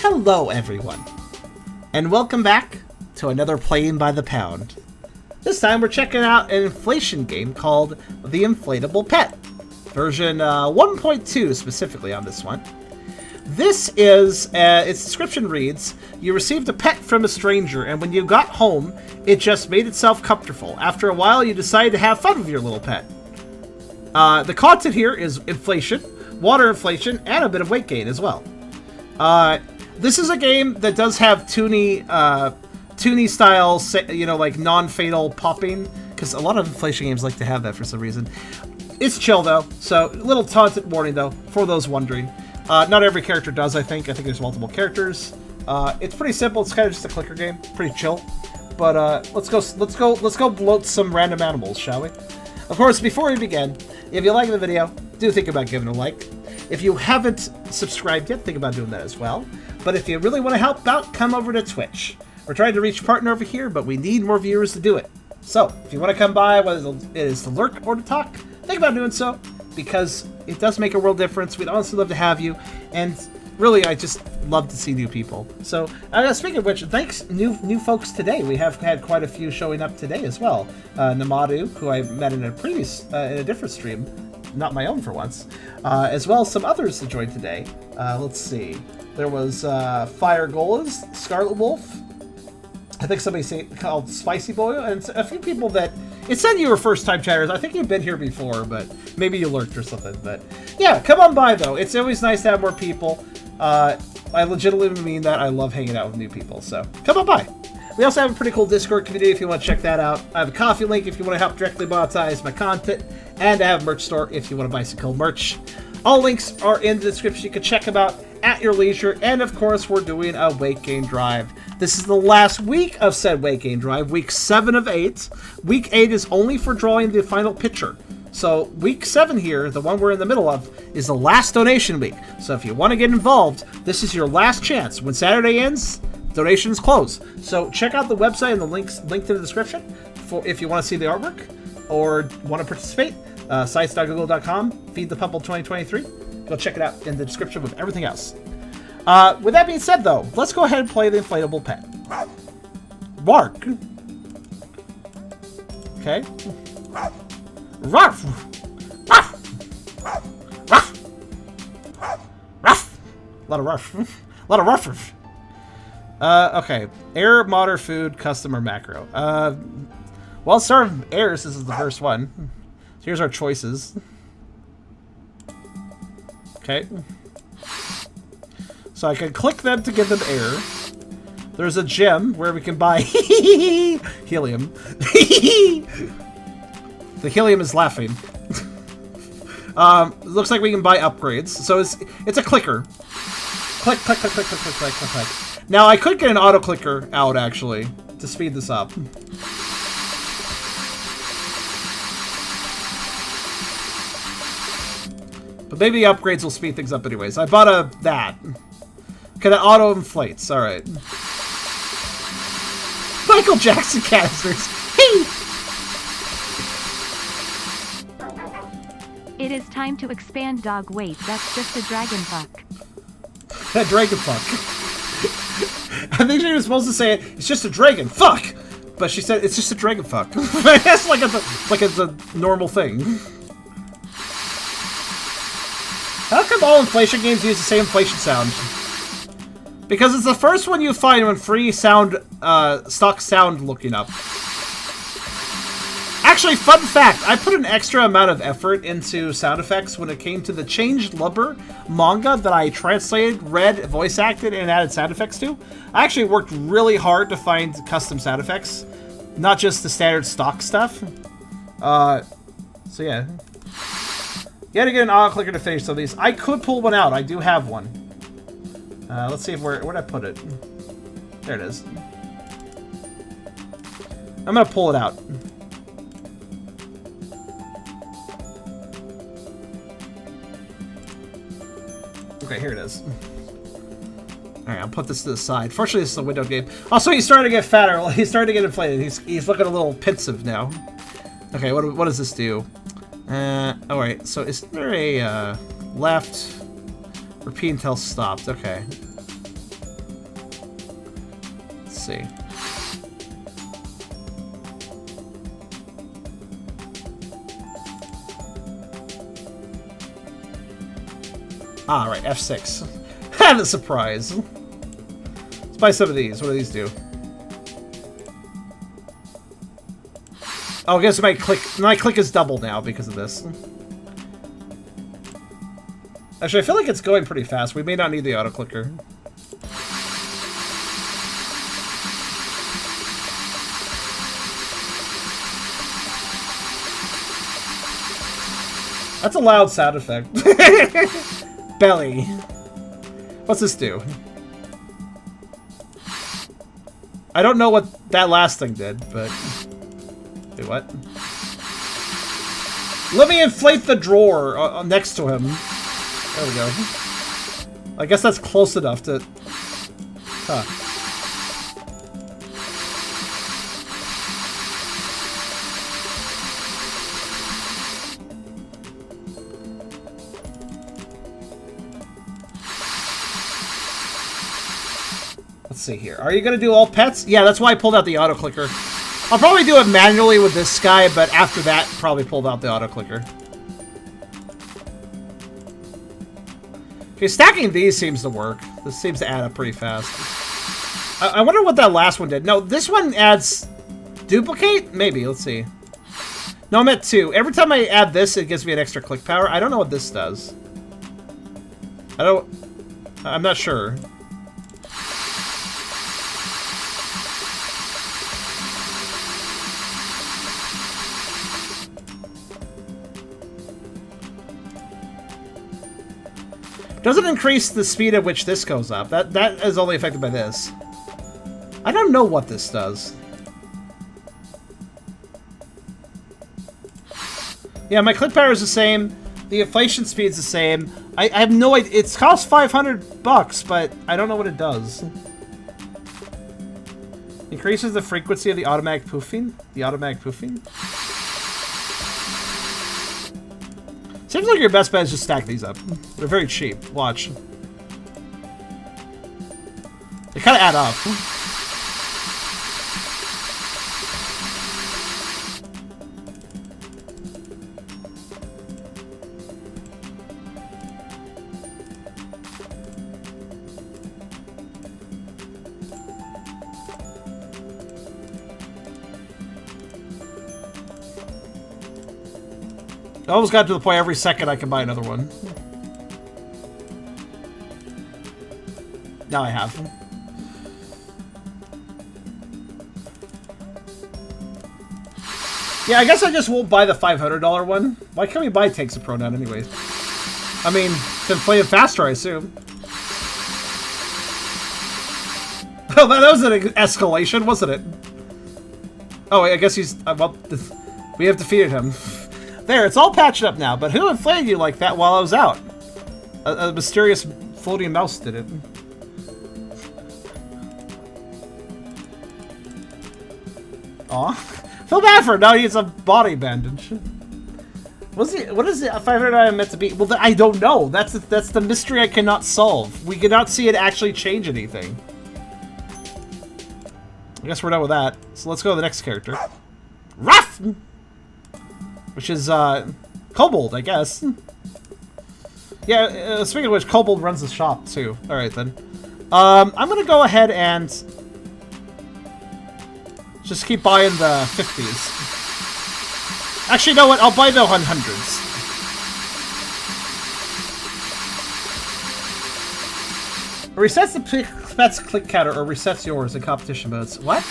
Hello everyone, and welcome back to another Playing by the Pound. This time we're checking out an inflation game called the Inflatable Pet, version 1.2 specifically on this one. This is, its description reads, you received a pet from a stranger, and when you got home, it just made itself comfortable. After a while, you decided to have fun with your little pet. The content here is inflation, water inflation, and a bit of weight gain as well. This is a game that does have Toonie style, you know, like non-fatal popping, because a lot of inflation games like to have that for some reason. It's chill though, so a little taunted warning though, for those wondering. Not every character does, I think. I think there's multiple characters. It's pretty simple. It's kind of just a clicker game, pretty chill. But let's go bloat some random animals, shall we? Of course, before we begin, if you like the video, do think about giving a like. If you haven't subscribed yet, think about doing that as well. But if you really want to help out, come over to Twitch. We're trying to reach partner over here, but we need more viewers to do it. So, if you want to come by, whether it is to lurk or to talk, think about doing so, because it does make a world difference. We'd honestly love to have you, and really, I just love to see new people. So, speaking of which, thanks new folks today. We have had quite a few showing up today as well. Namadu, who I met in a previous, in a different stream, not my own for once, as well as some others that joined today. Let's see. There was Fire Golas, Scarlet Wolf, I think somebody called Spicy Boy, and a few people that, it said you were first-time chatters. I think you've been here before, but maybe you lurked or something. But yeah, come on by, though. It's always nice to have more people. I legitimately mean that. I love hanging out with new people, so come on by. We also have a pretty cool Discord community if you want to check that out. I have a coffee link if you want to help directly monetize my content, and I have a merch store if you want to buy some cool merch. All links are in the description. You can check them out at your leisure, and of course, we're doing a weight gain drive. This is the last week of said weight gain drive, week 7 of 8. Week 8 is only for drawing the final picture. So week 7 here, the one we're in the middle of, is the last donation week. So if you want to get involved, this is your last chance. When Saturday ends, donations close. So check out the website and the links linked in the description for if you want to see the artwork or want to participate. Sites.google.com, feed the Pumple 2023. Go check it out in the description with everything else. With that being said, though, let's go ahead and play the inflatable pet. Bark. Okay. Ruff. Ruff. Ruff. Ruff. A lot of ruff. A lot of ruff. Okay. Air, modder, food, custom, or macro. Well, let's start with airs. This is the first one. So here's our choices. Okay. So I can click them to give them air. There's a gem where we can buy helium. The helium is laughing. Looks like we can buy upgrades. So it's a clicker. Click, click, click, click, click, click, click, click, click. Now I could get an auto clicker out actually to speed this up. But maybe the upgrades will speed things up anyways. I bought that. Okay, that auto inflates. Alright. Michael Jackson canisters. Hey! It is time to expand dog weight. That's just a dragon fuck. That dragon fuck. I think she was supposed to say it's just a dragon fuck! But she said it's just a dragon fuck. That's like it's a normal thing. How come all inflation games use the same inflation sound? Because it's the first one you find when free sound, stock sound looking up. Actually, fun fact, I put an extra amount of effort into sound effects when it came to the Changed Lubber manga that I translated, read, voice acted, and added sound effects to. I actually worked really hard to find custom sound effects, not just the standard stock stuff. So yeah. You had to get an auto clicker to finish some of these. I could pull one out. I do have one. Let's see where'd I put it? There it is. I'm gonna pull it out. Okay, here it is. Alright, I'll put this to the side. Fortunately, this is a window game. Also, he's starting to get fatter. He's starting to get inflated. He's looking a little pensive now. Okay, what does this do? Alright, so is there a, left, repeat until stopped, okay. Let's see. Ah, right, F6. Had a surprise. Let's buy some of these. What do these do? Oh, I guess my click is double now because of this. Actually, I feel like it's going pretty fast. We may not need the auto clicker. That's a loud sound effect. Belly. What's this do? I don't know what that last thing did, but... Wait, what? Let me inflate the drawer next to him. There we go. I guess that's close enough to... Huh. Let's see here. Are you going to do all pets? Yeah, that's why I pulled out the auto clicker. I'll probably do it manually with this guy, but after that, probably pulled out the auto clicker. Okay, stacking these seems to work. This seems to add up pretty fast. I wonder what that last one did. No, this one adds duplicate? Maybe, let's see. No, I'm at 2. Every time I add this, it gives me an extra click power. I don't know what this does. I'm not sure. Doesn't increase the speed at which this goes up. That is only affected by this. I don't know what this does. Yeah, my click power is the same. The inflation speed's the same. I have no idea. It's cost $500, but I don't know what it does. Increases the frequency of the automatic poofing. The automatic poofing. Seems like your best bet is just stack these up. They're very cheap. Watch. They kind of add up. I almost got to the point every second I can buy another one. Now I have. Yeah, I guess I just won't buy the $500 one. Why can't we buy Takes a Pronoun anyways? I mean, to play it faster, I assume. Oh, that was an escalation, wasn't it? Oh, I guess he's... well, we have defeated him. There, it's all patched up now, but who inflated you like that while I was out? A mysterious floating mouse did it. Aw. Feel bad for him, now he has a body bandage. What is the 500 item meant to be? Well, I don't know. That's the mystery I cannot solve. We cannot see it actually change anything. I guess we're done with that. So let's go to the next character. Ruff! Which is, Kobold, I guess. Yeah, speaking of which, Kobold runs the shop, too. Alright, then. I'm gonna go ahead and... just keep buying the 50s. Actually, you know what? I'll buy the 100s. Resets the pet's click counter or resets yours in competition modes. What?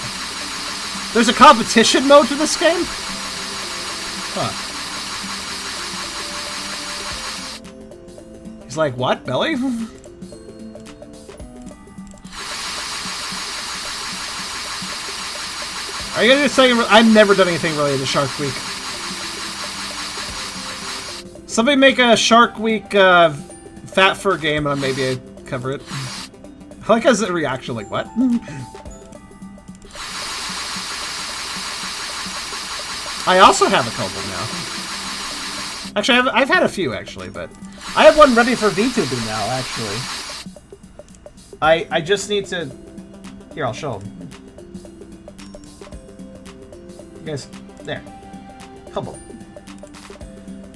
There's a competition mode to this game? Huh. He's like, what, Belly? Are you gonna do something? I've never done anything related to Shark Week. Somebody make a Shark Week Fat Fur game and maybe I'd cover it. I like his reaction, like, what? I also have a Kobold now. Actually, I've had a few, actually, but... I have one ready for VTubing now, actually. I just need to... Here, I'll show him. You guys, there. Kobold.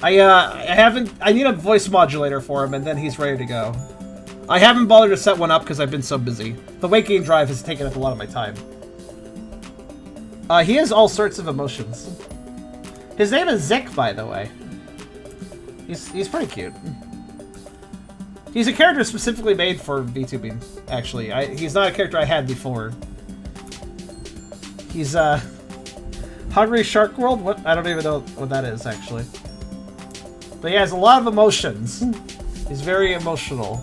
I need a voice modulator for him, and then he's ready to go. I haven't bothered to set one up because I've been so busy. The weight gain drive has taken up a lot of my time. He has all sorts of emotions. His name is Zik, by the way. He's pretty cute. He's a character specifically made for VTubing, actually. He's not a character I had before. He's, Hungry Shark World? What? I don't even know what that is, actually. But he has a lot of emotions. He's very emotional.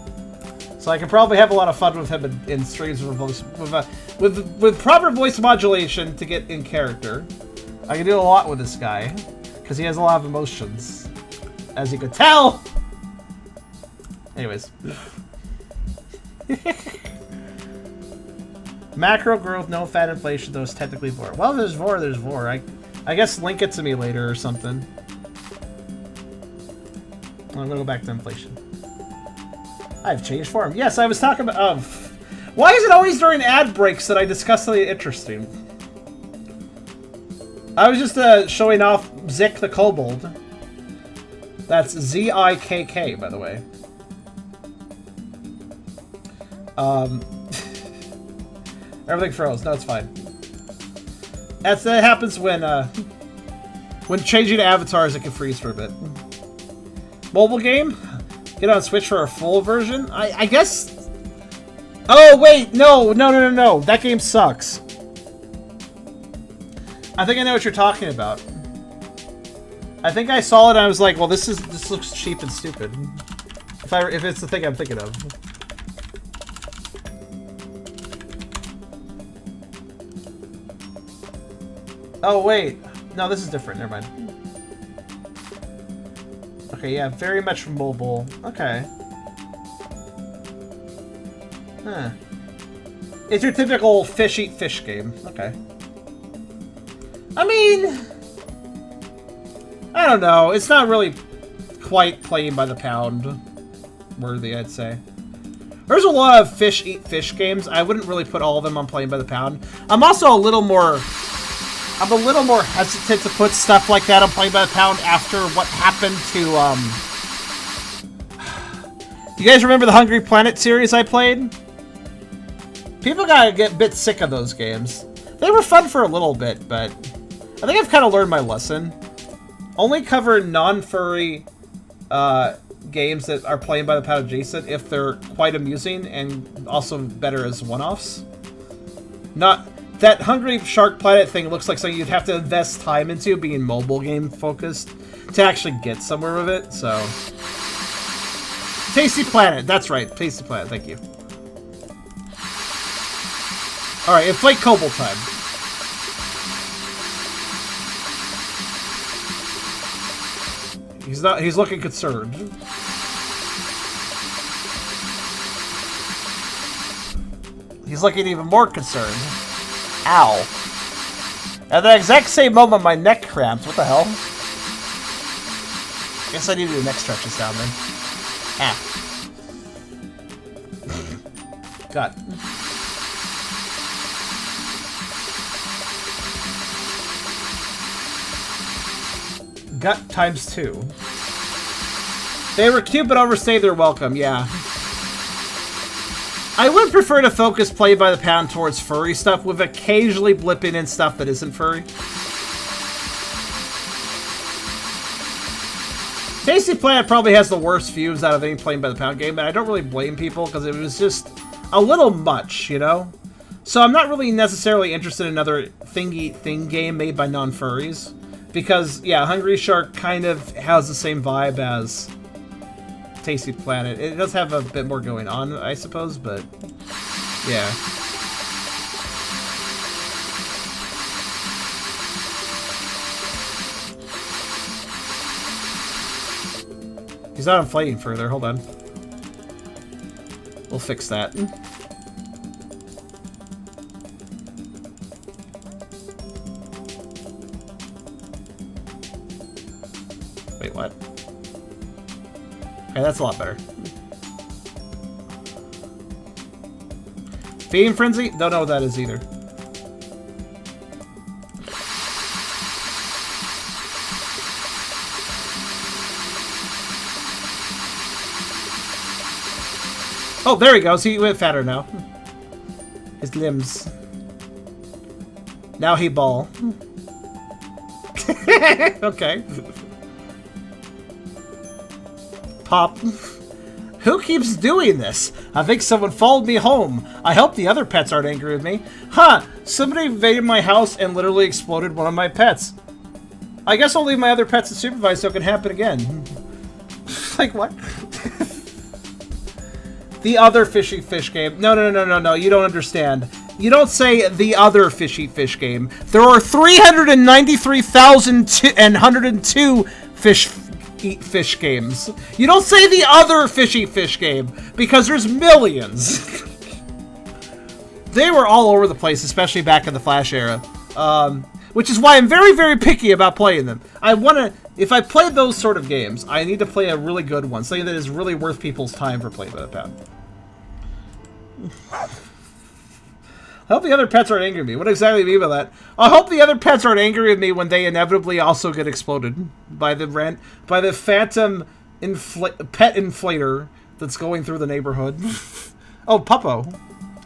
So I can probably have a lot of fun with him in streams with proper voice modulation to get in character. I can do a lot with this guy, because he has a lot of emotions. As you can tell! Anyways. Macro growth, no fat inflation, though it's technically vore. Well, there's vore, there's vore. I guess link it to me later or something. I'm gonna go back to inflation. I've changed form. Yes, I was talking about... why is it always during ad breaks that I discuss something interesting? I was just showing off Zik the Kobold. That's Z-I-K-K, by the way. Everything froze. No, it's fine. That happens when changing avatars, it can freeze for a bit. Mobile game? Get on Switch for a full version? I guess... Oh, wait! No! That game sucks. I think I know what you're talking about. I think I saw it and I was like, well, this looks cheap and stupid. If it's the thing I'm thinking of. Oh, wait. No, this is different. Never mind. Okay, yeah, very much mobile. Okay. Huh. It's your typical fish eat fish game. Okay. I mean... I don't know. It's not really quite playing by the pound worthy, I'd say. There's a lot of fish eat fish games. I wouldn't really put all of them on playing by the pound. I'm also a little more hesitant to put stuff like that on playing by the pound after what happened to, You guys remember the Hungry Planet series I played? People gotta get a bit sick of those games. They were fun for a little bit, but I think I've kind of learned my lesson. Only cover non-furry games that are playing by the pound adjacent if they're quite amusing and also better as one-offs. Not... That Hungry Shark Planet thing looks like something you'd have to invest time into, being mobile game focused, to actually get somewhere with it, so... Tasty Planet, that's right, Tasty Planet, thank you. Alright, Inflate Kobold time. He's looking concerned. He's looking even more concerned. Ow. At the exact same moment, my neck cramped. What the hell? Guess I need to do a neck stretch this down then. Ah. God. Gut times 2. They were cute but overstayed their welcome, yeah. I would prefer to focus play by the pound towards furry stuff, with occasionally blipping in stuff that isn't furry. Tasty Planet probably has the worst views out of any playing by the pound game, but I don't really blame people because it was just a little much, you know? So I'm not really necessarily interested in another thing game made by non-furries. Because, yeah, Hungry Shark kind of has the same vibe as Tasty Planet. It does have a bit more going on, I suppose, but yeah. He's not inflating further, hold on. We'll fix that. Wait, what? Okay, that's a lot better. Feeding Frenzy? Don't know what that is either. Oh, there he goes. He went fatter now. His limbs. Now he ball. Okay. Pop. Who keeps doing this? I think someone followed me home. I hope the other pets aren't angry with me. Huh, somebody invaded my house and literally exploded one of my pets. I guess I'll leave my other pets unsupervised so it can happen again. Like, what? The other fishy fish game. No, you don't understand. You don't say the other fishy fish game. There are 393,102 fish games. You don't say the other fishy fish game because there's millions. They were all over the place, especially back in the Flash era. Which is why I'm very, very picky about playing them. If I play those sort of games, I need to play a really good one, something that is really worth people's time for playing by the pound. I hope the other pets aren't angry with me. What exactly do you mean by that? I hope the other pets aren't angry with me when they inevitably also get exploded by the phantom pet inflator that's going through the neighborhood. Oh, Puppo,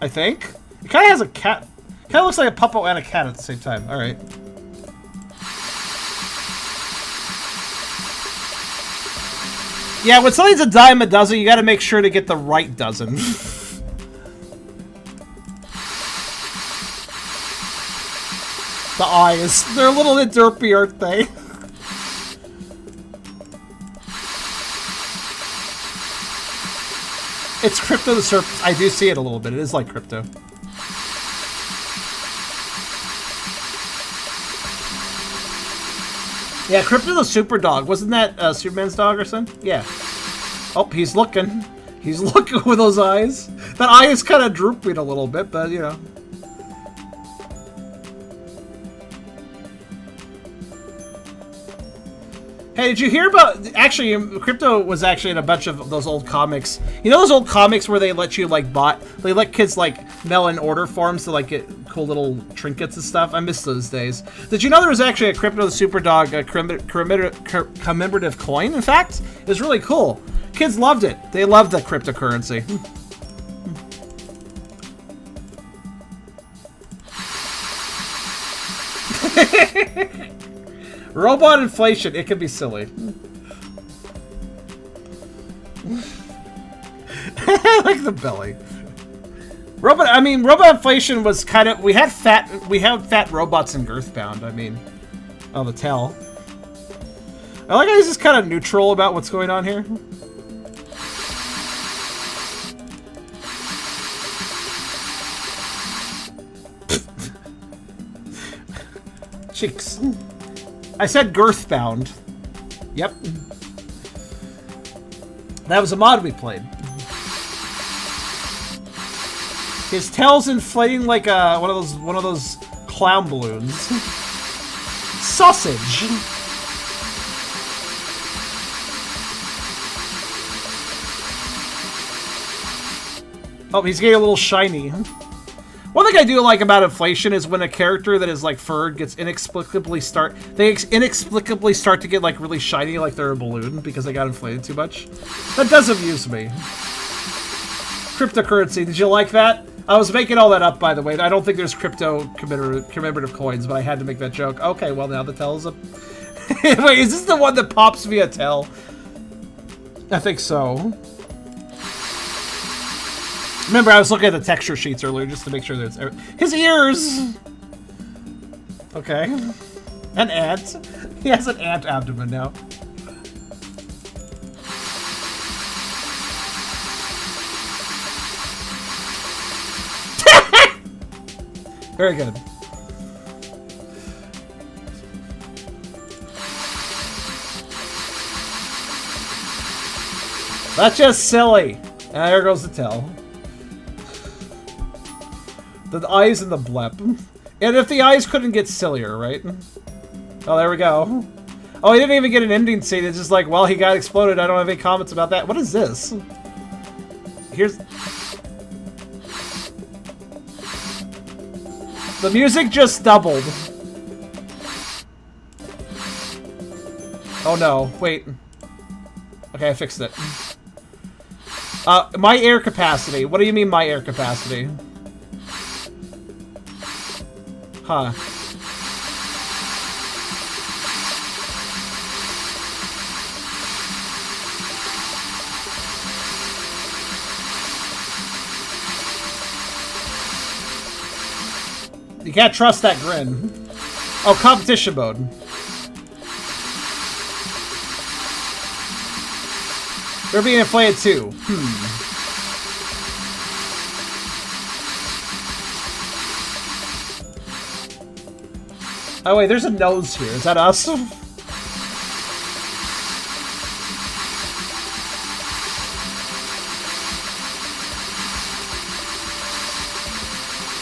I think. It kind of has a cat. Kind of looks like a Puppo and a cat at the same time. All right. Yeah, when something's a dime a dozen, you got to make sure to get the right dozen. The eyes. They're a little bit derpy, aren't they? It's Crypto the Surf. I do see it a little bit. It is like Crypto. Yeah, Crypto the Super Dog. Wasn't that Superman's dog or something? Yeah. Oh, he's looking. He's looking with those eyes. That eye is kind of drooping a little bit, but, you know. Hey, did you hear about... Actually, Crypto was actually in a bunch of those old comics. You know those old comics where they let you, like, they let kids, like, mail in order forms to, like, get cool little trinkets and stuff? I miss those days. Did you know there was actually a Crypto the Super Dog commemorative coin, in fact? It was really cool. Kids loved it. They loved the cryptocurrency. Robot inflation, it can be silly. I like the belly. Robot inflation was kind of, we had fat robots in Girthbound, I mean. Oh, the tail. I like how he's just kind of neutral about what's going on here. Cheeks. I said Girthbound. Yep. That was a mod we played. His tail's inflating like one of those clown balloons. Sausage. Oh, he's getting a little shiny. One thing I do like about inflation is when a character that is like furred gets inexplicably start to get like really shiny, like they're a balloon because they got inflated too much. That does amuse me. Cryptocurrency, did you like that? I was making all that up, by the way. I don't think there's crypto commemorative coins, but I had to make that joke. Okay, well now the tail's up. Wait, is this the one that pops via tail? I think so. Remember, I was looking at the texture sheets earlier just to make sure that it's... His ears! Okay. An ant. He has an ant abdomen now. Very good. That's just silly. And there goes the tail. The eyes and the blep. And if the eyes couldn't get sillier, right? Oh, there we go. Oh, he didn't even get an ending scene. It's just like, well, he got exploded. I don't have any comments about that. What is this? Here's... The music just doubled. Oh no, wait. Okay, I fixed it. My air capacity. What do you mean my air capacity? Huh. You can't trust that grin. Oh, competition mode. They're being inflated too. Oh wait, there's a nose here. Is that us?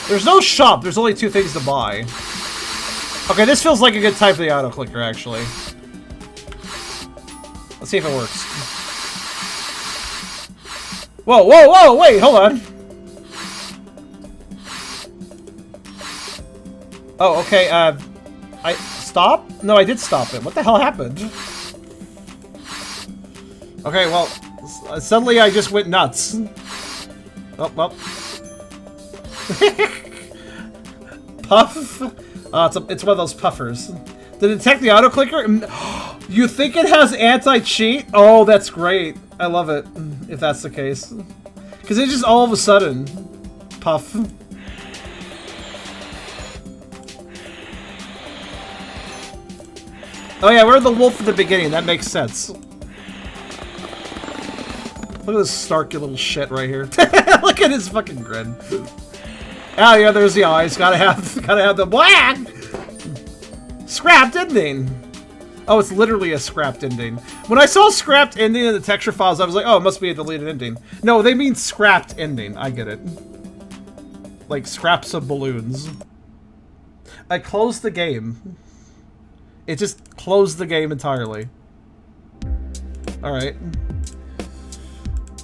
There's no shop. There's only 2 things to buy. Okay, this feels like a good time for the auto clicker, actually. Let's see if it works. Whoa, whoa, whoa! Wait, hold on. Oh, okay. I stop? No, I did stop it. What the hell happened? Okay, well, suddenly I just went nuts. Oh, well. Puff? It's one of those puffers. To detect the auto clicker? You think it has anti-cheat? Oh, that's great. I love it, if that's the case. Because it just all of a sudden... Puff. Oh yeah, we're the wolf at the beginning. That makes sense. Look at this starky little shit right here. Look at his fucking grin. Oh yeah, there's the eyes. Gotta have the black scrapped ending. Oh, it's literally a scrapped ending. When I saw scrapped ending in the texture files, I was like, oh, it must be a deleted ending. No, they mean scrapped ending. I get it. Like scraps of balloons. I closed the game. It just closed the game entirely. Alright.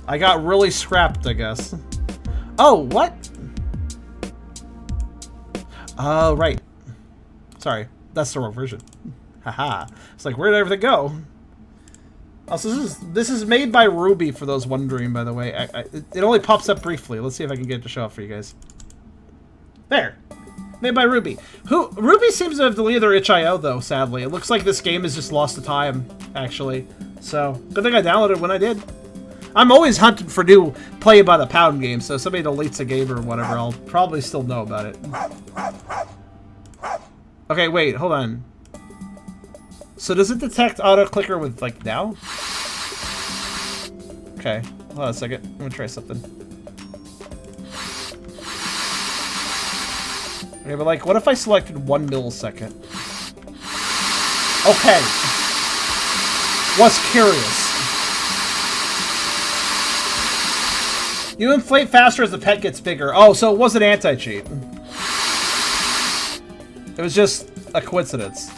I got really scrapped, I guess. Oh, what? Oh, right. Sorry. That's the wrong version. Haha. It's like, where did everything go? Also, this is made by Ruby, for those wondering, by the way. It only pops up briefly. Let's see if I can get it to show up for you guys. There. Made by Ruby. Ruby seems to have deleted their itch.io, though, sadly. It looks like this game has just lost the time, actually. So, good thing I downloaded it when I did. I'm always hunting for new play by the pound games, so if somebody deletes a game or whatever, I'll probably still know about it. Okay, wait, hold on. So does it detect auto-clicker with, like, now? Okay, hold on a second. I'm gonna try something. Okay, but, like, what if I selected 1 millisecond? Okay. Was curious. You inflate faster as the pet gets bigger. Oh, so it wasn't anti-cheat. It was just a coincidence.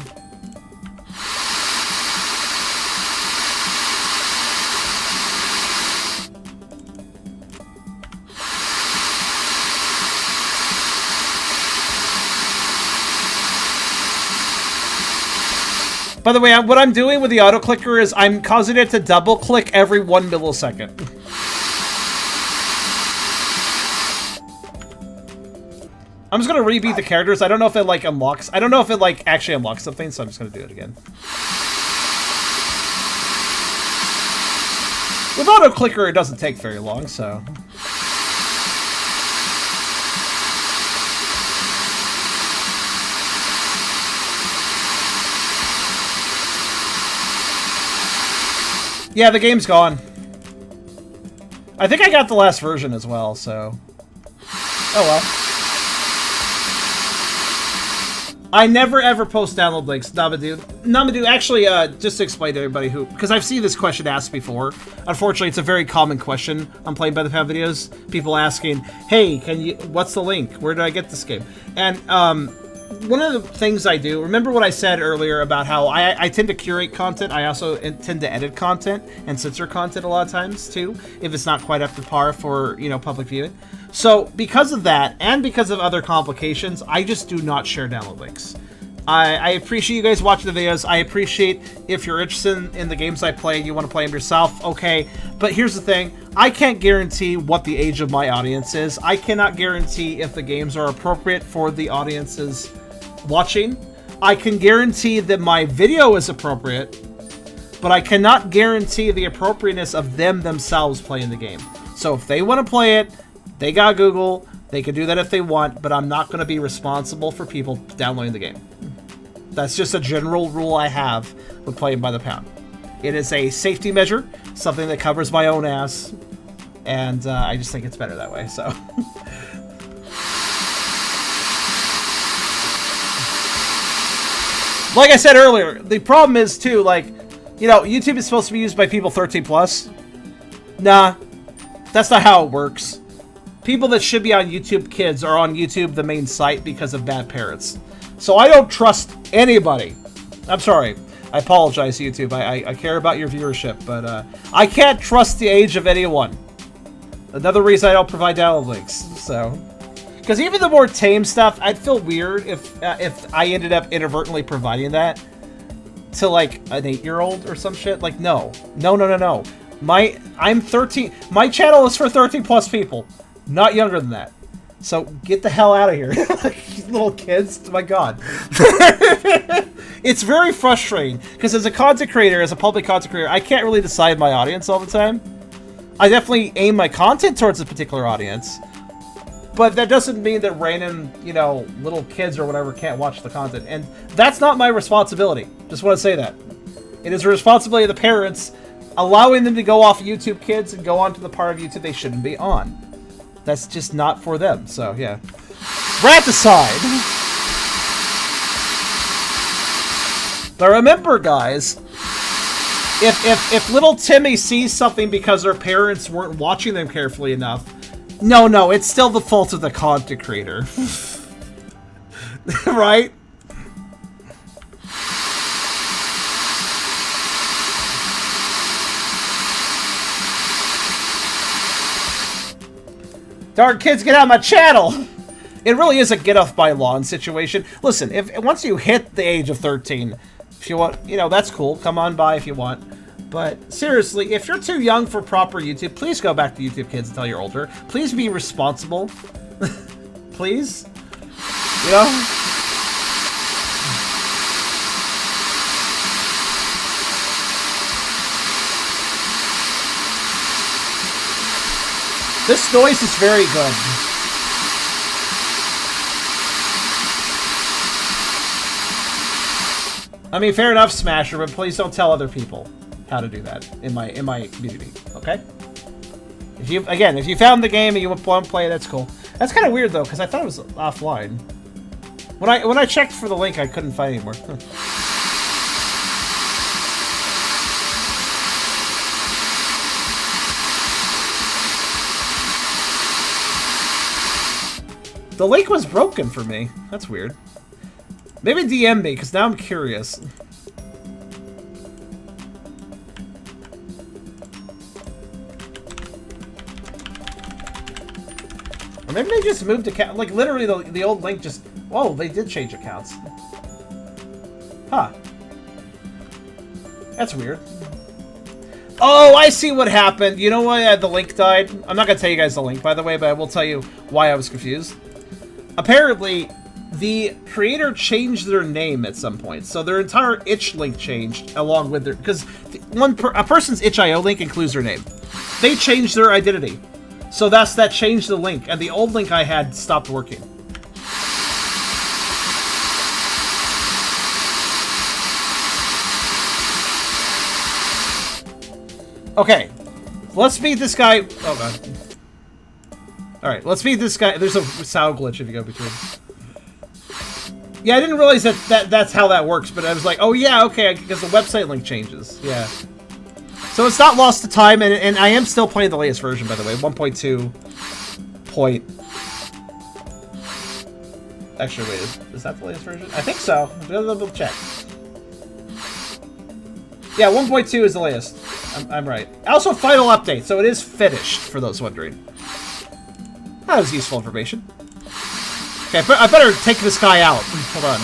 By the way, what I'm doing with the auto clicker is I'm causing it to double click every 1 millisecond. I'm just gonna rebeat the characters. I don't know if it like unlocks. I don't know if it like actually unlocks something, so I'm just gonna do it again. With auto clicker, it doesn't take very long, so. Yeah, the game's gone. I think I got the last version as well, so. Oh well. I never ever post download links, Namadou. Namadou, actually, just to explain to everybody who, because I've seen this question asked before. Unfortunately, it's a very common question on Playing by the Pound videos. People asking, hey, what's the link? Where do I get this game? And, one of the things I do, remember what I said earlier about how I tend to curate content. I also tend to edit content and censor content a lot of times, too, if it's not quite up to par for, you know, public viewing. So, because of that, and because of other complications, I just do not share download links. I appreciate you guys watching the videos. I appreciate if you're interested in the games I play and you want to play them yourself, okay. But here's the thing. I can't guarantee what the age of my audience is. I cannot guarantee if the games are appropriate for the audiences watching. I can guarantee that my video is appropriate, but I cannot guarantee the appropriateness of them themselves playing the game. So if they want to play it, they got Google. They can do that if they want, but I'm not going to be responsible for people downloading the game. That's just a general rule I have with playing by the pound. It is a safety measure, something that covers my own ass, and I just think it's better that way, so. Like I said earlier, the problem is, too, like, you know, YouTube is supposed to be used by people 13+. Nah, that's not how it works. People that should be on YouTube Kids are on YouTube, the main site, because of bad parents. So I don't trust anybody. I'm sorry. I apologize, YouTube. I care about your viewership, but I can't trust the age of anyone. Another reason I don't provide download links. So, because even the more tame stuff, I'd feel weird if I ended up inadvertently providing that to like an 8-year-old or some shit. Like, no. I'm 13. My channel is for 13+ people, not younger than that. So get the hell out of here. Little kids, my god. It's very frustrating because as a content creator, as a public content creator, I can't really decide my audience all the time. I definitely aim my content towards a particular audience, but that doesn't mean that random, you know, little kids or whatever can't watch the content, and that's not my responsibility. Just want to say that. It is the responsibility of the parents allowing them to go off YouTube Kids and go onto the part of YouTube they shouldn't be on. That's just not for them, so yeah. Rant aside. But remember, guys, if little Timmy sees something because their parents weren't watching them carefully enough, no, it's still the fault of the content creator. Right? Darn kids, get out of my channel! It really is a get off by lawn situation. Listen, if once you hit the age of 13, if you want, you know, that's cool. Come on by if you want. But seriously, if you're too young for proper YouTube, please go back to YouTube Kids until you're older. Please be responsible. Please. You know? This noise is very good. I mean, fair enough, Smasher, but please don't tell other people how to do that in my community, okay? If you found the game and you want to play it, that's cool. That's kind of weird though, because I thought it was offline. When I checked for the link, I couldn't find it anymore. The link was broken for me. That's weird. Maybe DM me, because now I'm curious. Or maybe they just moved account. Like, literally, the old link just... Whoa, they did change accounts. Huh. That's weird. Oh, I see what happened. You know why the link died? I'm not going to tell you guys the link, by the way, but I will tell you why I was confused. Apparently, the creator changed their name at some point, so their entire itch link changed along with their... Because a person's itch.io link includes their name. They changed their identity. So that changed the link, and the old link I had stopped working. Okay, let's beat this guy. Oh god. Alright, let's beat this guy. There's a sound glitch if you go between. Yeah, I didn't realize that's how that works, but I was like, oh yeah, okay, because the website link changes. Yeah. So it's not lost to time, and I am still playing the latest version, by the way, 1.2 point. Actually, wait, is that the latest version? I think so. Double check. Yeah, 1.2 is the latest. I'm right. Also, final update, so it is finished, for those wondering. That was useful information. Okay, I better take this guy out. Hold on.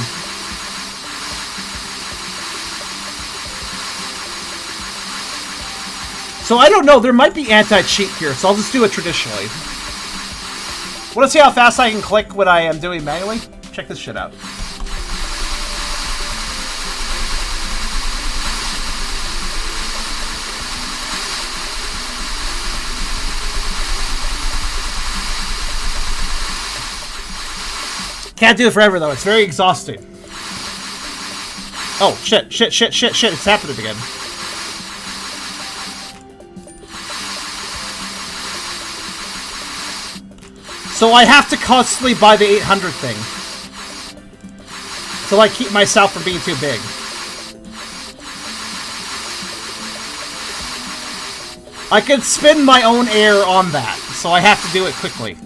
So I don't know. There might be anti-cheat here, so I'll just do it traditionally. Want to see how fast I can click when I am doing manually? Check this shit out. Can't do it forever, though. It's very exhausting. Oh, shit, shit, shit, shit, shit. It's happening again. So I have to constantly buy the 800 thing. So I keep myself from being too big. I could spin my own air on that, so I have to do it quickly.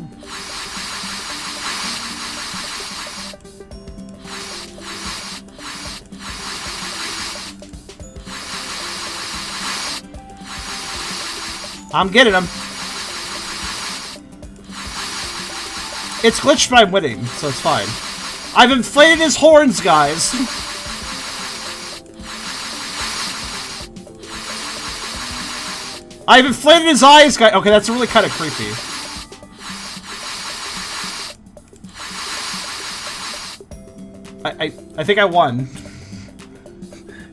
I'm getting him. It's glitched, but I'm winning, so it's fine. I've inflated his horns, guys. I've inflated his eyes, guys. Okay, that's really kind of creepy. I think I won.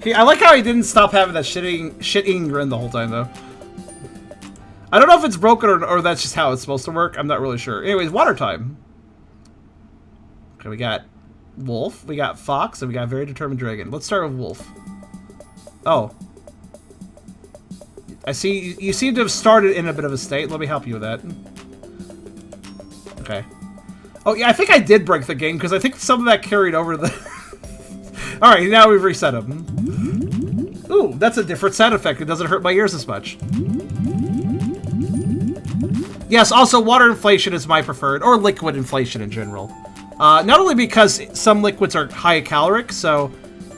I like how he didn't stop having that shit-eating grin the whole time, though. I don't know if it's broken or that's just how it's supposed to work. I'm not really sure. Anyways, water time. Okay, we got wolf, we got fox, and we got very determined dragon. Let's start with wolf. Oh. I see you seem to have started in a bit of a state. Let me help you with that. Okay. Oh, yeah, I think I did break the game because I think some of that carried over to the... Alright, now we've reset him. Ooh, that's a different sound effect. It doesn't hurt my ears as much. Yes, also water inflation is my preferred, or liquid inflation in general. Not only because some liquids are high caloric, so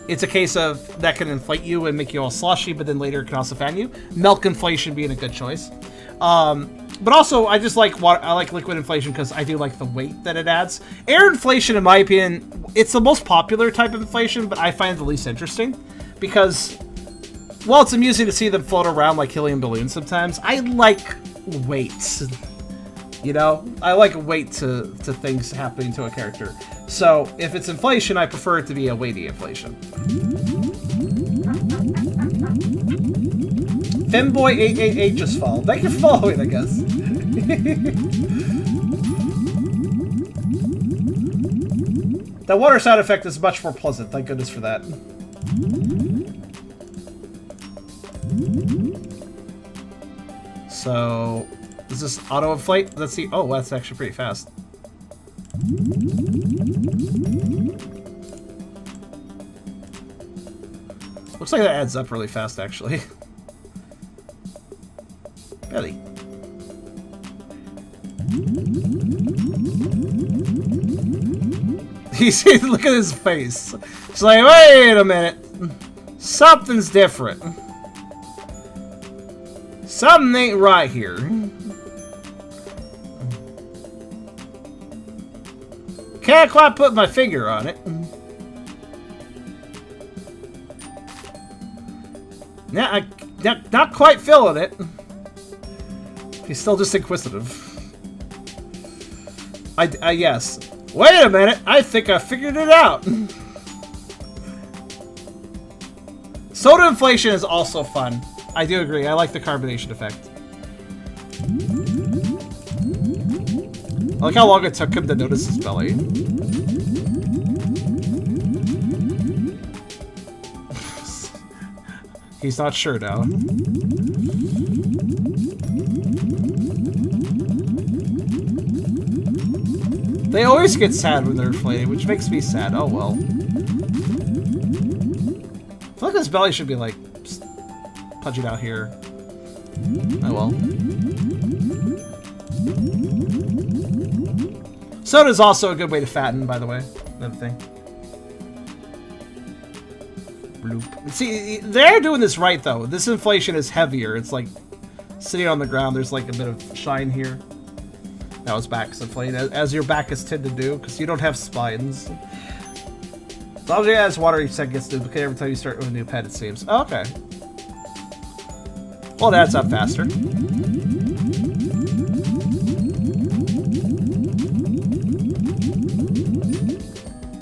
it's a case of that can inflate you and make you all sloshy, but then later it can also fan you. Milk inflation being a good choice. But also, I just like water. I like liquid inflation because I do like the weight that it adds. Air inflation, in my opinion, it's the most popular type of inflation, but I find it the least interesting because, while it's amusing to see them float around like helium balloons sometimes, I like weights. You know, I like weight to things happening to a character. So if it's inflation, I prefer it to be a weighty inflation. Femboy888 just followed. Thank you for following, I guess. That water sound effect is much more pleasant. Thank goodness for that. So, is this auto-inflate? Let's see. Oh, that's actually pretty fast. Looks like that adds up really fast, actually. Belly. You see, look at his face. It's like, wait a minute. Something's different. Something ain't right here. Can't quite put my finger on it. Nah, not quite feeling it. He's still just inquisitive. Yes. Wait a minute, I think I figured it out. Soda inflation is also fun. I do agree. I like the carbonation effect. I like how long it took him to notice his belly. He's not sure now. They always get sad when they're inflated, which makes me sad. Oh well. I feel like his belly should be like punching out here. Oh well. Soda's also a good way to fatten, by the way. Another thing. Bloop. See, they're doing this right though. This inflation is heavier. It's like sitting on the ground. There's like a bit of shine here. Now his back's inflated, as your back is tend to do, because you don't have spines. As long as it has water, each set gets duplicated every time you start with a new pet, it seems. Oh, okay. Well, that's up faster.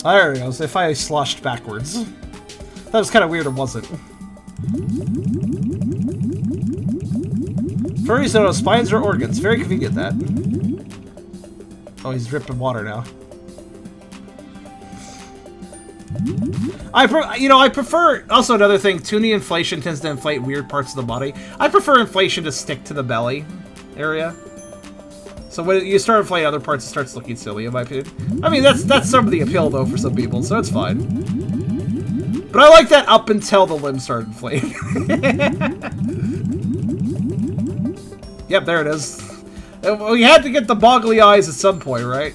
Oh, there it goes. If I sloshed backwards. That was kind of weird, or was it? Furries don't have spines or organs. Very convenient, that. Oh, he's dripping water now. I prefer... Also, another thing, Toonie inflation tends to inflate weird parts of the body. I prefer inflation to stick to the belly area. So when you start inflating other parts, it starts looking silly, in my opinion. I mean, that's some of the appeal, though, for some people, so it's fine. But I like that up until the limbs start inflating. Yep, there it is. We had to get the boggly eyes at some point, right?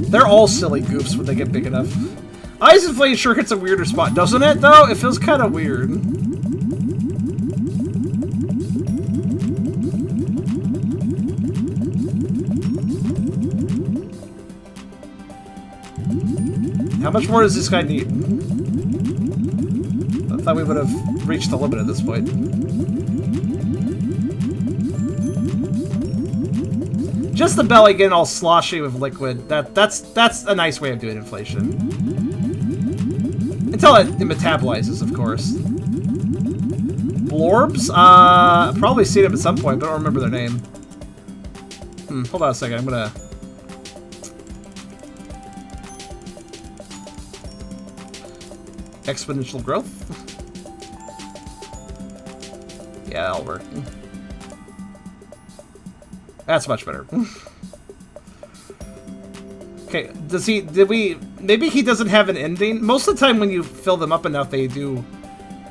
They're all silly goofs when they get big enough. Eyes inflating sure hits a weirder spot, doesn't it, though? It feels kind of weird. How much more does this guy need? I thought we would have reached the limit at this point. Just the belly getting all sloshy with liquid. That's a nice way of doing inflation. Until it metabolizes, of course. Blorbs? Probably seen them at some point, but I don't remember their name. Hold on a second. I'm gonna... Exponential growth? Yeah, that'll work. That's much better. Okay, maybe he doesn't have an ending? Most of the time when you fill them up enough, they do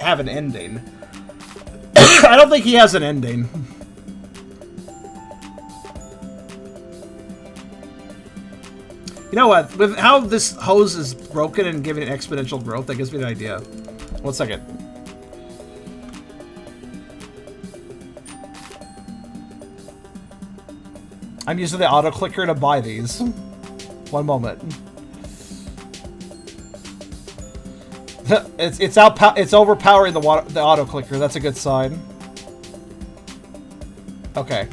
have an ending. I don't think he has an ending. You know what? With how this hose is broken and giving it exponential growth, that gives me an idea. 1 second. I'm using the auto clicker to buy these. 1 moment. It's overpowering the auto clicker. That's a good sign. Okay.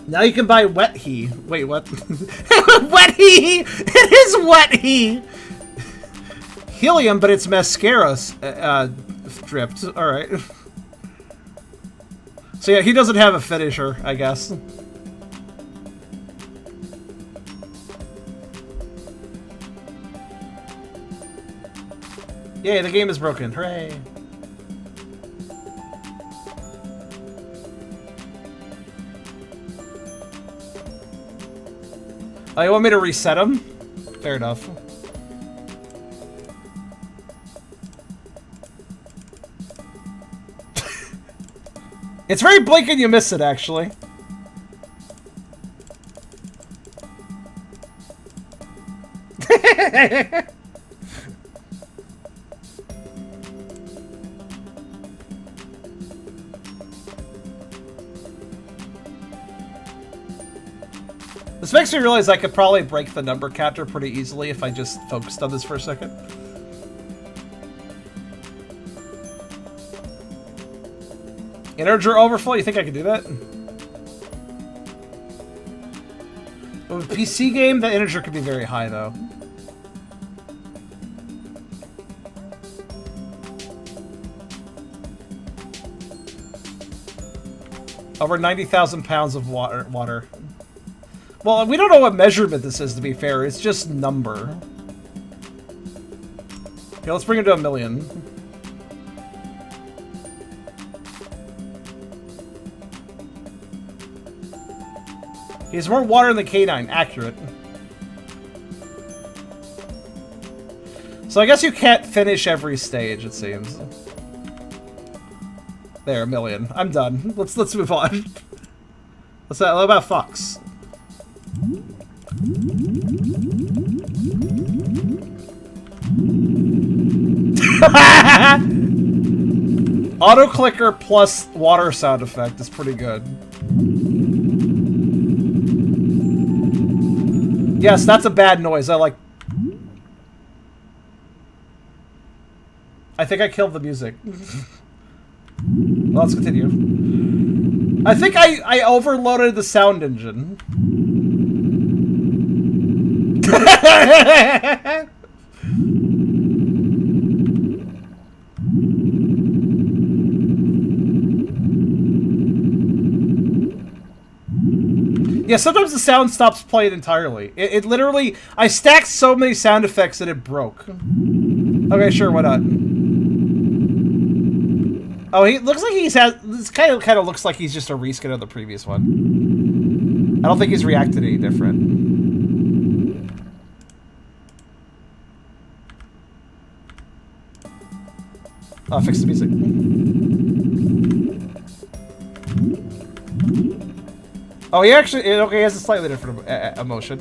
Now you can buy wet he. Wait, what? Wet he! It is wet he! Helium, but it's mascara dripped. Alright. So yeah, he doesn't have a finisher, I guess. Yay, the game is broken. Hooray! Oh, you want me to reset him? Fair enough. It's very blink and you miss it, actually. This makes me realize I could probably break the number counter pretty easily if I just focused on this for a second. Integer overflow? You think I could do that? With a PC game, the integer could be very high, though. Over 90,000 pounds of water. Well, we don't know what measurement this is, to be fair. It's just number. Okay, let's bring it to 1 million. He has more water than the canine. Accurate. So I guess you can't finish every stage, it seems. There, 1 million. I'm done. Let's move on. What about Fox? Auto clicker plus water sound effect is pretty good. Yes, that's a bad noise. I think I killed the music. Well, let's continue. I think I overloaded the sound engine. Yeah, sometimes the sound stops playing entirely. It literally... I stacked so many sound effects that it broke. Okay, sure, why not? Oh, he looks like he's had... This kind of looks like he's just a reskin of the previous one. I don't think he's reacted any different. Oh, fix the music. Oh, he actually... Okay, he has a slightly different emotion.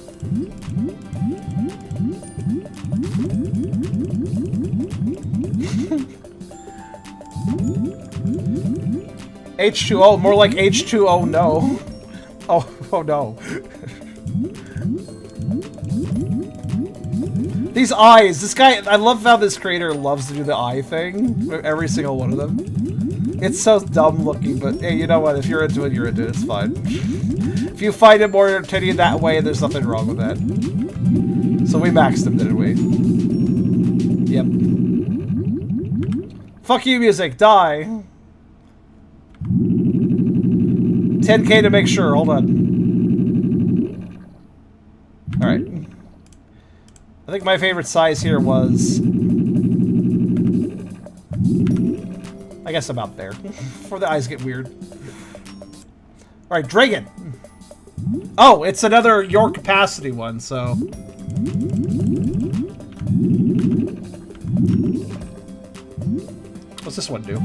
H2O, more like H2O no. Oh no. These eyes, this guy, I love how this creator loves to do the eye thing. Every single one of them. It's so dumb looking, but hey, you know what? If you're into it, you're into it. It's fine. If you find it more entertaining that way, there's nothing wrong with that. So we maxed him, didn't we? Yep. Fuck you, music. Die. 10K to make sure. Hold on. Alright. I think my favorite size here was... I guess about there. Before the eyes get weird. Alright, Dragon. Oh, it's another your capacity one, so... What's this one do?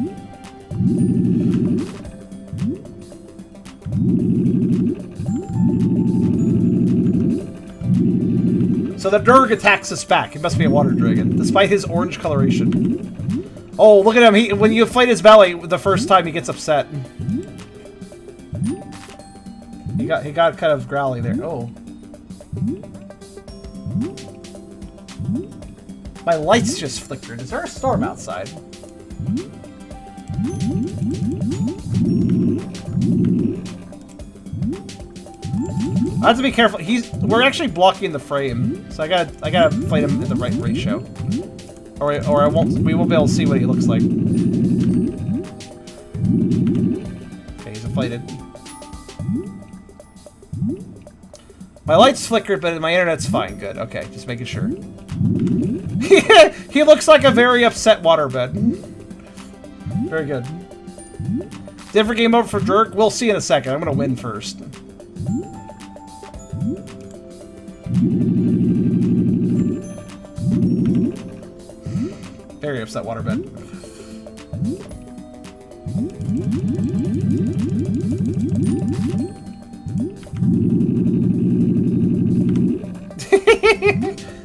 So the Durg attacks us back. It must be a water dragon, despite his orange coloration. Oh, look at him. When you fight his belly the first time, he gets upset. He got kind of growly there. Oh. My lights just flickered. Is there a storm outside? I have to be careful. We're actually blocking the frame, so I gotta fight him in the right ratio, or I won't. We won't be able to see what he looks like. Okay, he's inflated. My lights flickered, but my internet's fine. Good. Okay, just making sure. He looks like a very upset waterbed. Very good. Different game over for Dirk. We'll see in a second. I'm gonna win first. Very upset waterbed.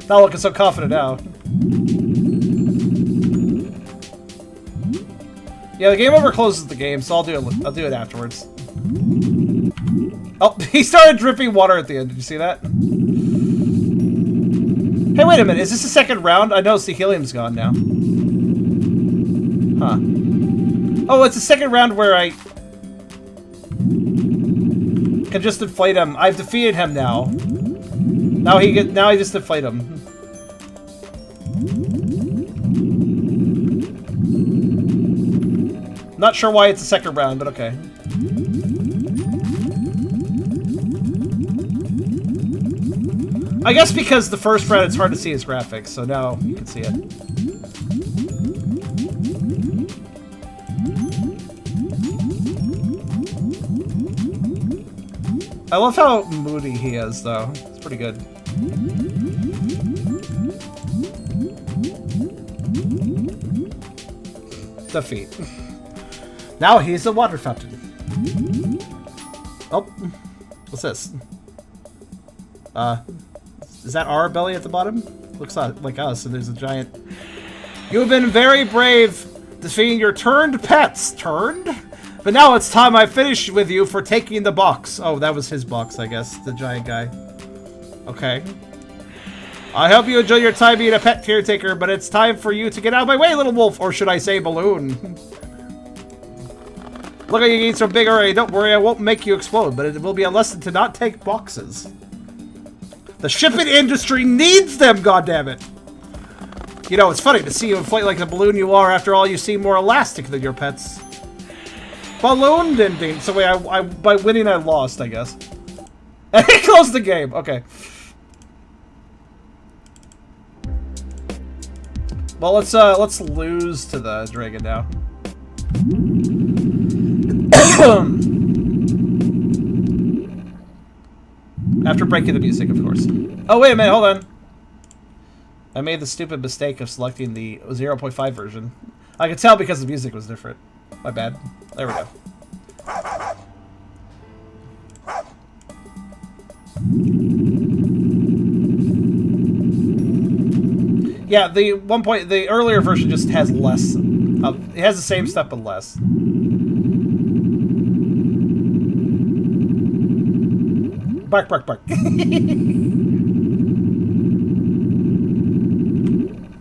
Not looking so confident now. Yeah, the game over closes the game, so I'll do it afterwards. Oh, he started dripping water at the end. Did you see that? Hey, wait a minute. Is this the second round? I noticed the helium's gone now. Huh. Oh, it's the second round where I can just inflate him. I've defeated him now. Now I just deflate him. Not sure why it's the second round, but okay. I guess because the first round it's hard to see his graphics, so now you can see it. I love how moody he is, though. It's pretty good. Defeat. Now he's a water fountain. Oh. What's this? Is that our belly at the bottom? Looks like us, and there's a giant You've been very brave defeating your turned pets. Turned? But now it's time I finish with you for taking the box. Oh, that was his box, I guess. The giant guy. Okay. I hope you enjoy your time being a pet caretaker, but it's time for you to get out of my way, little wolf. Or should I say balloon? Look at you getting so big already. Don't worry, I won't make you explode, but it will be a lesson to not take boxes. The shipping industry needs them, goddammit. You know, it's funny to see you inflate like the balloon you are. After all, you seem more elastic than your pets. Balloon ding. So wait, I by winning I lost, I guess. I closed the game. Okay. Well, let's lose to the dragon now. After breaking the music, of course. Oh, wait a minute, hold on. I made the stupid mistake of selecting the 0.5 version. I could tell because the music was different. My bad. There we go. Yeah, the earlier version just has less. It has the same stuff but less. Bark, bark, bark.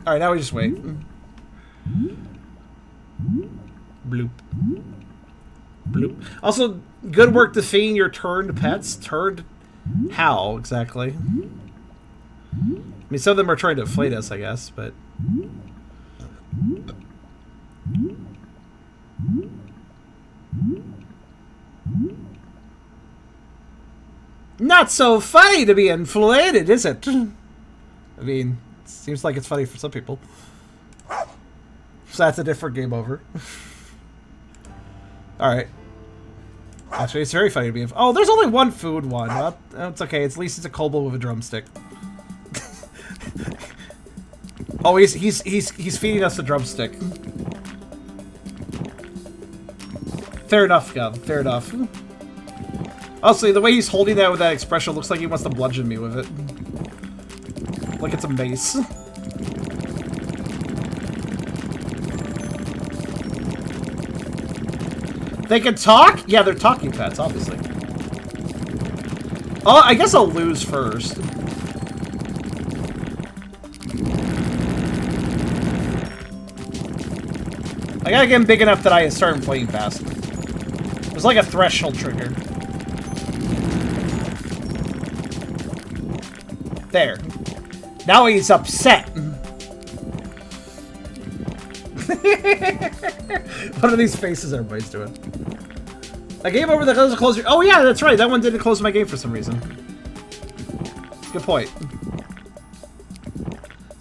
Alright, now we just wait. Bloop. Bloop. Also, good work defeating your turned pets. Turned how, exactly? I mean, some of them are trying to inflate us, I guess, but... Not so funny to be inflated, is it? I mean, it seems like it's funny for some people. So that's a different game over. Alright. Actually, it's very funny to be... Oh, there's only one food one. Well, it's okay. At least it's a kobold with a drumstick. Oh, he's feeding us the drumstick. Fair enough, Gov. Fair enough. Honestly, the way he's holding that with that expression looks like he wants to bludgeon me with it. Like it's a mace. They can talk? Yeah, they're talking pets, obviously. Oh, I guess I'll lose first. I gotta get him big enough that I start inflating fast. It's like a threshold trigger. There. Now he's upset. What are these faces everybody's doing? A game over the closer. Oh yeah, that's right. That one didn't close my game for some reason. Good point.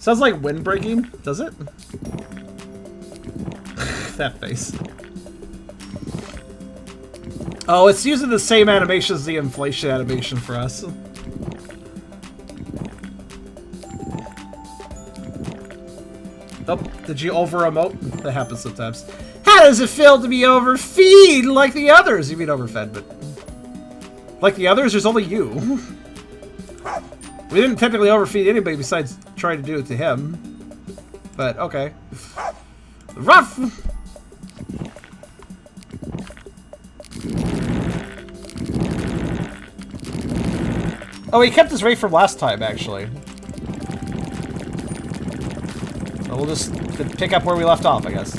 Sounds like windbreaking, does it? That face. Oh, it's using the same animation as the inflation animation for us. Oh, did you over-emote? That happens sometimes. How does it feel to be overfeed like the others? You mean overfed, but... Like the others, there's only you. We didn't technically overfeed anybody besides trying to do it to him. But, okay. Rough! Oh, he kept his rate from last time, actually. So we'll just pick up where we left off, I guess.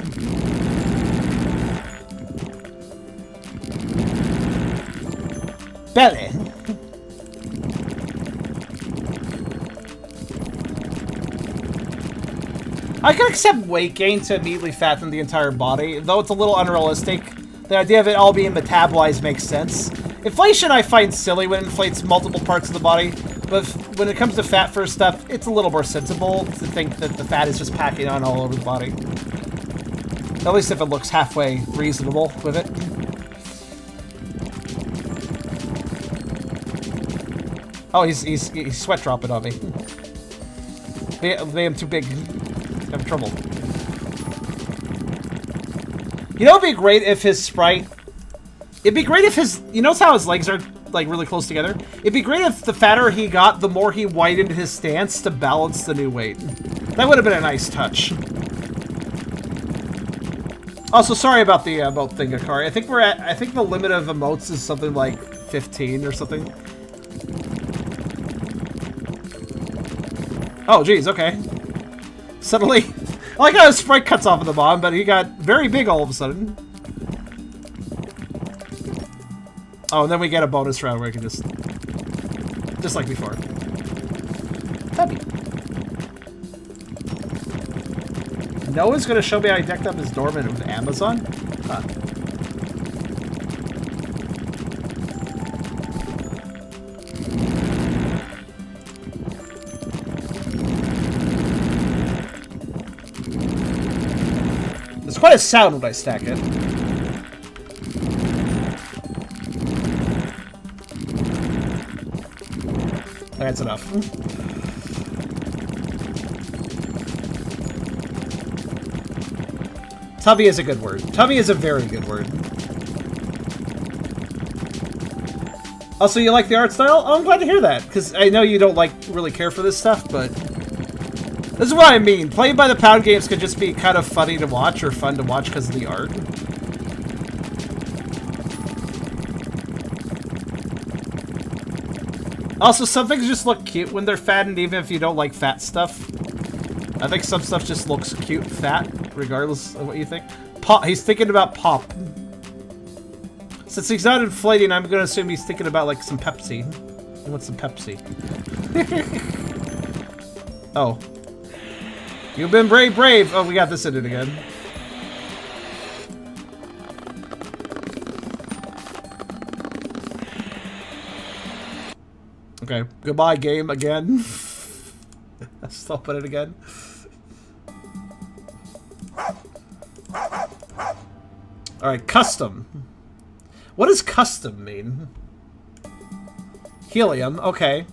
Belly. I can accept weight gain to immediately fatten the entire body, though it's a little unrealistic. The idea of it all being metabolized makes sense. Inflation I find silly when it inflates multiple parts of the body, but when it comes to fat first stuff, it's a little more sensible to think that the fat is just packing on all over the body. At least if it looks halfway reasonable with it. Oh, he's sweat dropping on me. Made him too big. Having trouble. You know, it'd be great if his sprite. It'd be great if his. You notice how his legs are like really close together? It'd be great if the fatter he got, the more he widened his stance to balance the new weight. That would have been a nice touch. Also, sorry about the emote thing, Akari. I think the limit of emotes is something like 15 or something. Oh, geez, okay. Suddenly, I like how his sprite cuts off at the bottom, but he got very big all of a sudden. Oh, and then we get a bonus round where we can just like before. Tubby. Noah's gonna show me how he decked up his dormant with Amazon? Huh. There's quite a sound when I stack it. That's enough. Tubby is a good word. Tubby is a very good word. Also, you like the art style? Oh, I'm glad to hear that, because I know you don't really care for this stuff, but this is what I mean. Playing by the pound games could just be kind of funny to watch or fun to watch because of the art. Also, some things just look cute when they're fattened, even if you don't like fat stuff. I think some stuff just looks cute fat, regardless of what you think. Pop, he's thinking about pop. Since he's not inflating, I'm gonna assume he's thinking about like some Pepsi. He wants some Pepsi. Oh. You've been brave, brave! Oh, we got this in it again. Okay, goodbye game again. Let's open it again. Alright, custom. What does custom mean? Helium, okay.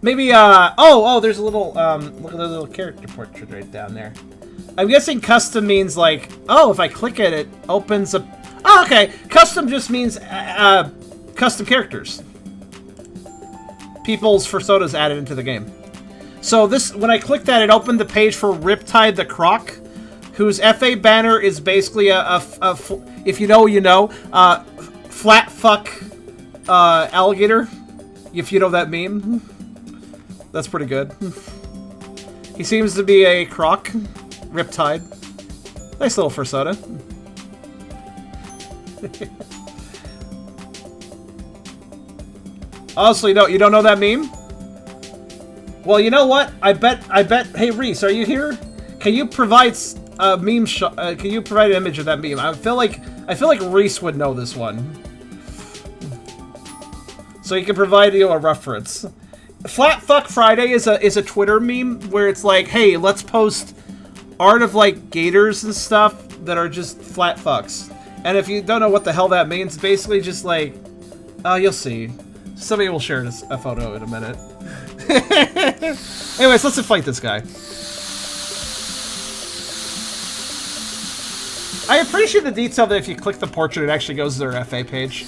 Maybe, oh, there's a little, look at the little character portrait right down there. I'm guessing custom means like, oh, if I click it, it opens up. Oh, okay. Custom just means, custom characters. People's personas added into the game. So this, when I clicked that, it opened the page for Riptide the Croc, whose FA banner is basically if you know, you know, flat fuck alligator. If you know that meme, that's pretty good. He seems to be a croc, Riptide. Nice little persona. Honestly, no, you don't know that meme? Well, you know what? I bet. Hey, Reese, are you here? Can you provide a meme? Can you provide an image of that meme? I feel like Reese would know this one, so he can provide you a reference. Flat Fuck Friday is a Twitter meme where it's like, hey, let's post art of like gators and stuff that are just flat fucks. And if you don't know what the hell that means, basically just like, you'll see. Somebody will share this, a photo in a minute. Anyways, let's inflate this guy. I appreciate the detail that if you click the portrait, it actually goes to their FA page.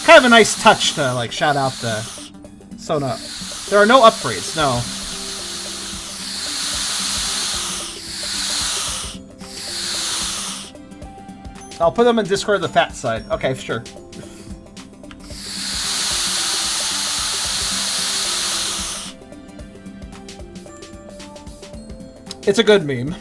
Kind of a nice touch to like shout out the Sona. There are no upgrades, no. I'll put them in Discord the fat side. Okay, sure. It's a good meme.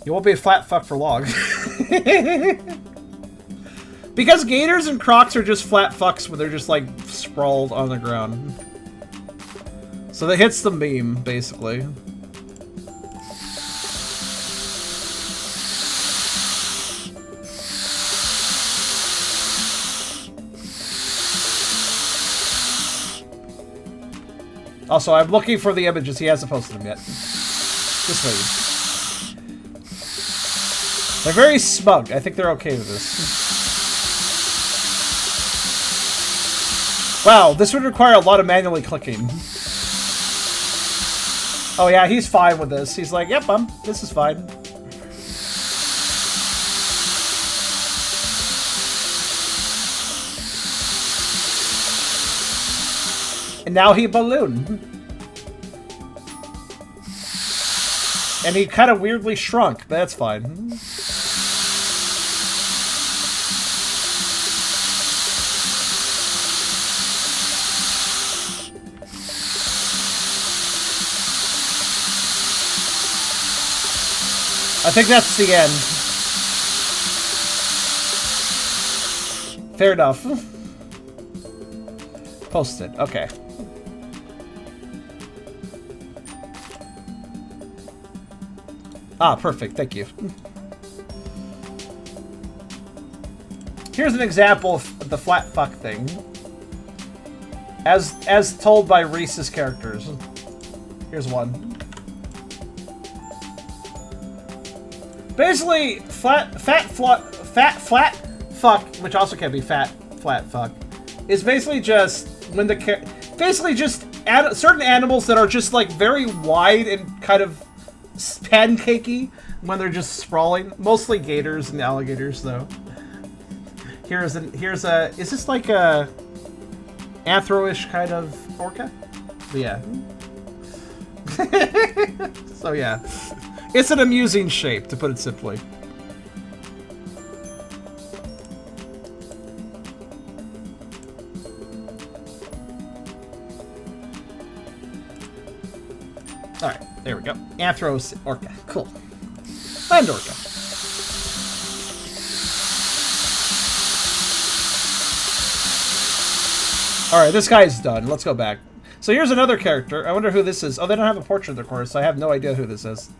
You won't be a flat fuck for long. Because gators and crocs are just flat fucks when they're just like sprawled on the ground. So that hits the meme, basically. Also, I'm looking for the images. He hasn't posted them yet. Just wait. They're very smug. I think they're okay with this. Wow, this would require a lot of manually clicking. Oh yeah, he's fine with this. He's like, yep, this is fine. And now he ballooned. And he kind of weirdly shrunk, but that's fine. I think that's the end. Fair enough. Posted. Okay. Ah, perfect. Thank you. Here's an example of the flat fuck thing. As told by Reese's characters. Here's one. Basically, flat fuck, which also can be flat fuck, is basically just when the certain animals that are just like very wide and kind of pancakey when they're just sprawling. Mostly gators and alligators, though. Here's a is this like a anthro-ish kind of orca? But yeah. So yeah. It's an amusing shape, to put it simply. Alright, there we go. Anthros orca. Cool. Land orca. Alright, this guy's done. Let's go back. So here's another character. I wonder who this is. Oh, they don't have a portrait of the course, so I have no idea who this is.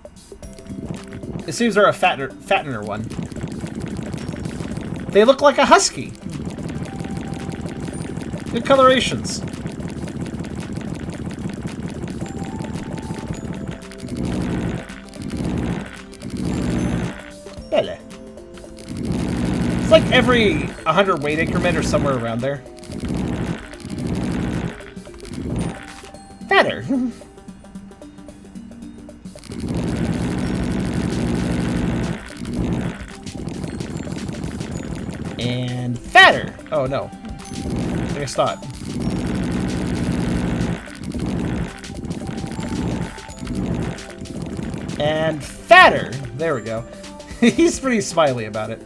It seems they're a fattener one. They look like a husky. Good colorations. Hello. It's like every 100 weight increment or somewhere around there. Fatter. And fatter. Oh no. I guess not. And fatter. There we go. He's pretty smiley about it.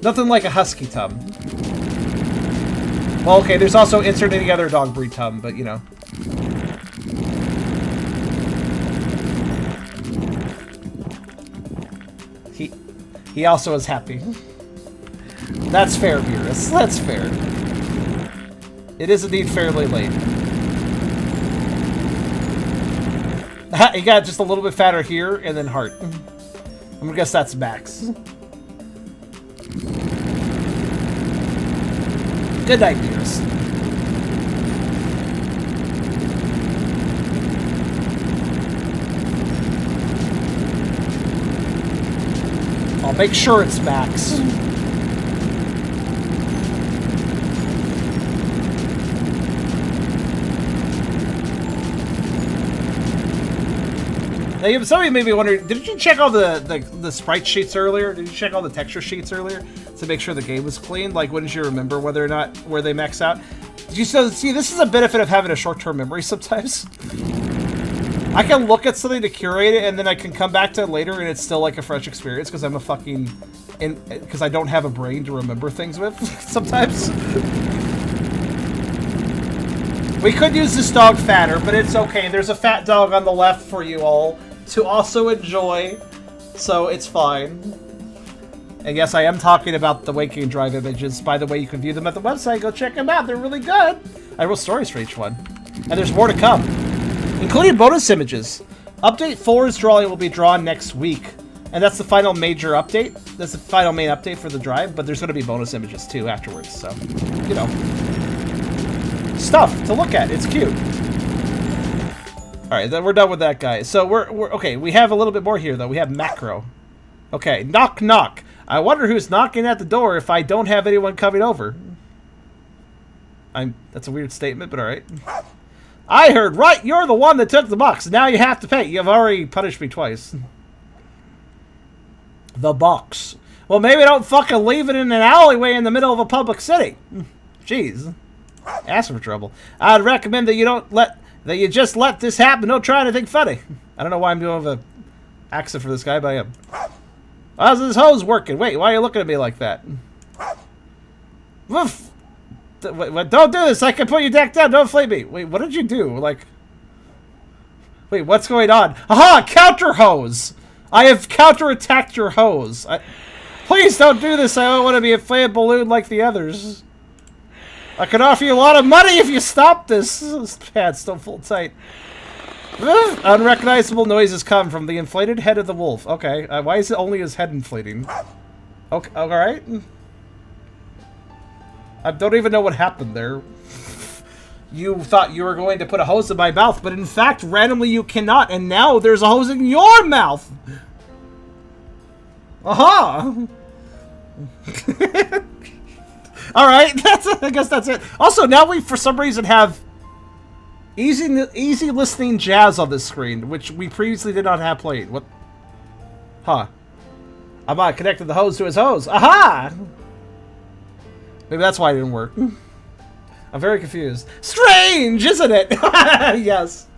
Nothing like a husky tum. Well, okay, there's also insert any other dog breed tum, but you know. He also is happy. That's fair, Beerus. That's fair. It is indeed fairly late. He got just a little bit fatter here, and then heart. I'm gonna guess that's max. Good night, Beerus. I'll make sure it's max. Now, some of you may be wondering, did you check all the sprite sheets earlier? Did you check all the texture sheets earlier to make sure the game was clean? Like, wouldn't you remember whether or not where they max out? Did you see? This is a benefit of having a short-term memory sometimes. I can look at something to curate it, and then I can come back to it later, and it's still like a fresh experience because I'm a fucking, because I don't have a brain to remember things with sometimes. We could use this dog fatter, but it's okay. There's a fat dog on the left for you all to also enjoy, so it's fine. And yes, I am talking about the Waking Drive images. By the way, you can view them at the website. Go check them out. They're really good. I wrote stories for each one. And there's more to come, including bonus images. Update 4's drawing will be drawn next week. And that's the final major update. That's the final main update for the drive, but there's going to be bonus images too afterwards. So, you know. Stuff to look at. It's cute. Alright, then we're done with that guy. So we're okay, we have a little bit more here though. We have macro. Okay, knock knock. I wonder who's knocking at the door if I don't have anyone coming over. That's a weird statement, but alright. I heard right, you're the one that took the box. Now you have to pay. You've already punished me twice. The box. Well, maybe don't fucking leave it in an alleyway in the middle of a public city. Jeez. Asking for trouble. I'd recommend that you just let this happen. Don't try anything funny. I don't know why I'm doing the accent for this guy, but I am. How's this hose working? Wait, why are you looking at me like that? Woof! Don't do this! I can put your deck down! Don't inflate me! Wait, what did you do? Like... Wait, what's going on? Aha! Counter hose! I have counterattacked your hose. Please don't do this! I don't want to be a inflated balloon like the others. I could offer you a lot of money if you stop this! This pad's still full tight. Unrecognizable noises come from the inflated head of the wolf. Okay, why is it only his head inflating? Okay, alright. I don't even know what happened there. You thought you were going to put a hose in my mouth, but in fact, randomly you cannot, and now there's a hose in your mouth! Aha! Alright, I guess that's it. Also, now we, for some reason, have easy listening jazz on this screen, which we previously did not have played. What? Huh. I'm connected the hose to his hose. Aha! Maybe that's why it didn't work. I'm very confused. Strange, isn't it? Yes.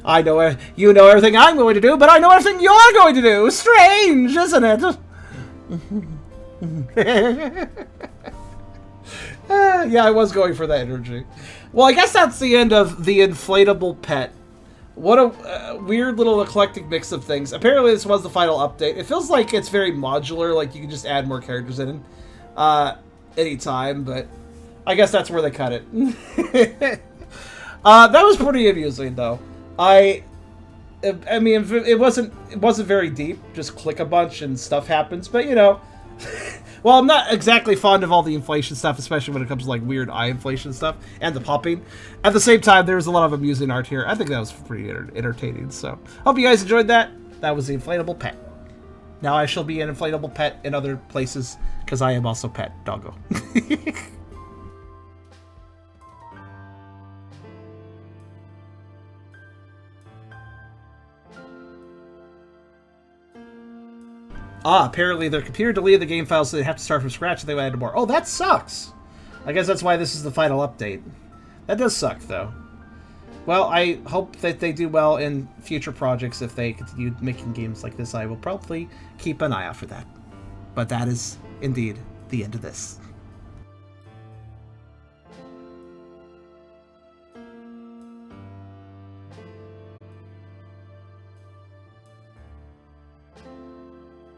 I know you know everything I'm going to do, but I know everything you're going to do. Strange, isn't it? Yeah, I was going for that energy. Well, I guess that's the end of the inflatable pet. What a weird little eclectic mix of things. Apparently this was the final update. It feels like it's very modular, like you can just add more characters in anytime, but I guess that's where they cut it. That was pretty amusing, though. I mean, it wasn't very deep. Just click a bunch and stuff happens, but you know. Well, I'm not exactly fond of all the inflation stuff, especially when it comes to like weird eye inflation stuff and the popping. At the same time, there's a lot of amusing art here. I think that was pretty entertaining. So, hope you guys enjoyed that. That was the inflatable pet. Now I shall be an inflatable pet in other places because I am also pet doggo. Apparently their computer deleted the game file, so they have to start from scratch and they added more. Oh, that sucks! I guess that's why this is the final update. That does suck, though. Well, I hope that they do well in future projects. If they continue making games like this, I will probably keep an eye out for that. But that is, indeed, the end of this.